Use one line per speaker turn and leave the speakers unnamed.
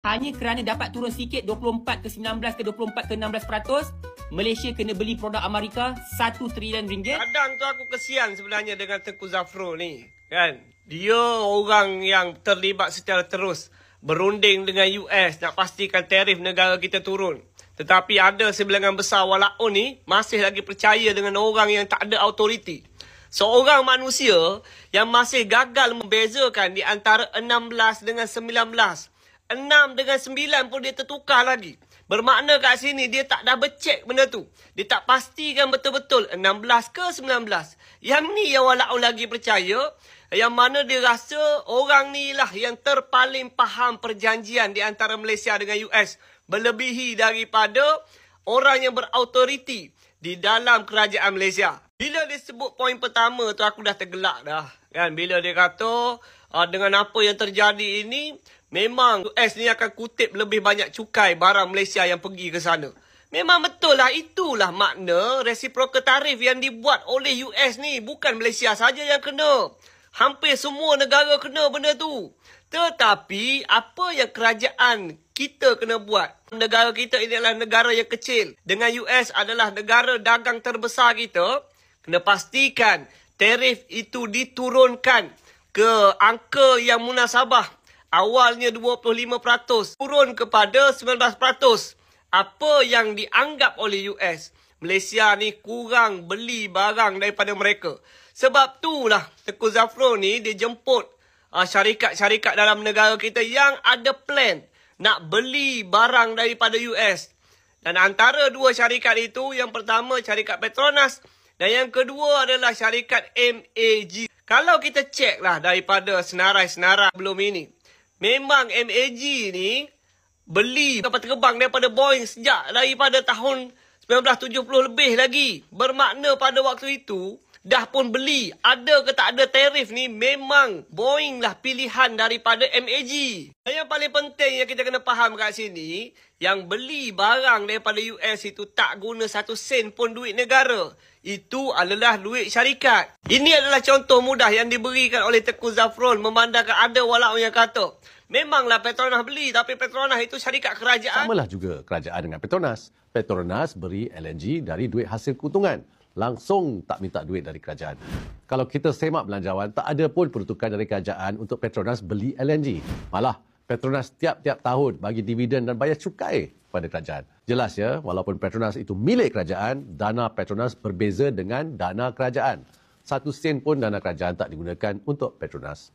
Hanya kerana dapat turun sikit 24 ke 19 ke 24 ke 16%, Malaysia kena beli produk Amerika 1 trilion ringgit.
Kadang tu aku kesian sebenarnya dengan Tengku Zafrul ni. Kan? Dia orang yang terlibat secara terus berunding dengan US nak pastikan tarif negara kita turun. Tetapi ada sebilangan besar walaupun ni masih lagi percaya dengan orang yang tak ada autoriti. Seorang manusia yang masih gagal membezakan di antara 16 dengan 19. 6 dengan 9 pun dia tertukar lagi. Bermakna kat sini dia tak dah bercek benda tu. Dia tak pastikan betul-betul 16 ke 19. Yang ni yang walaupun lagi percaya. Yang mana dia rasa orang ni lah yang terpaling faham perjanjian di antara Malaysia dengan US. Melebihi daripada orang yang berautoriti di dalam kerajaan Malaysia. Bila dia sebut poin pertama tu aku dah tergelak dah. Kan? Bila dia kata dengan apa yang terjadi ini, memang US ni akan kutip lebih banyak cukai barang Malaysia yang pergi ke sana. Memang betul lah, itulah makna reciprocal tarif yang dibuat oleh US ni. Bukan Malaysia saja yang kena. Hampir semua negara kena benda tu. Tetapi apa yang kerajaan kita kena buat? Negara kita ini adalah negara yang kecil. Dengan US adalah negara dagang terbesar kita. Kena pastikan tarif itu diturunkan ke angka yang munasabah. Awalnya 25%, turun kepada 19%. Apa yang dianggap oleh US, Malaysia ni kurang beli barang daripada mereka. Sebab itulah Tengku Zafrul ni dia jemput syarikat-syarikat dalam negara kita yang ada plan nak beli barang daripada US. Dan antara dua syarikat itu, yang pertama syarikat Petronas dan yang kedua adalah syarikat MAG. Kalau kita cek lah daripada senarai-senarai belum ini, memang MAG ni beli kapal terbang daripada Boeing sejak daripada tahun 1970 lebih lagi. Bermakna pada waktu itu dah pun beli. Ada ke tak ada tarif ni, memang Boeing lah pilihan daripada MAG. Dan yang paling penting yang kita kena faham kat sini, yang beli barang daripada US itu tak guna 1 sen pun duit negara. Itu adalah duit syarikat. Ini adalah contoh mudah yang diberikan oleh Tengku Zafrul, memandangkan ada walaupun yang kata memanglah Petronas beli, tapi Petronas itu syarikat kerajaan.
Samalah juga kerajaan dengan Petronas. Petronas beri LNG dari duit hasil keuntungan. Langsung tak minta duit dari kerajaan. Kalau kita semak belanjawan, tak ada pun peruntukan dari kerajaan untuk Petronas beli LNG. Malah, Petronas tiap-tiap tahun bagi dividen dan bayar cukai pada kerajaan. Jelas ya, walaupun Petronas itu milik kerajaan, dana Petronas berbeza dengan dana kerajaan. 1 sen pun dana kerajaan tak digunakan untuk Petronas.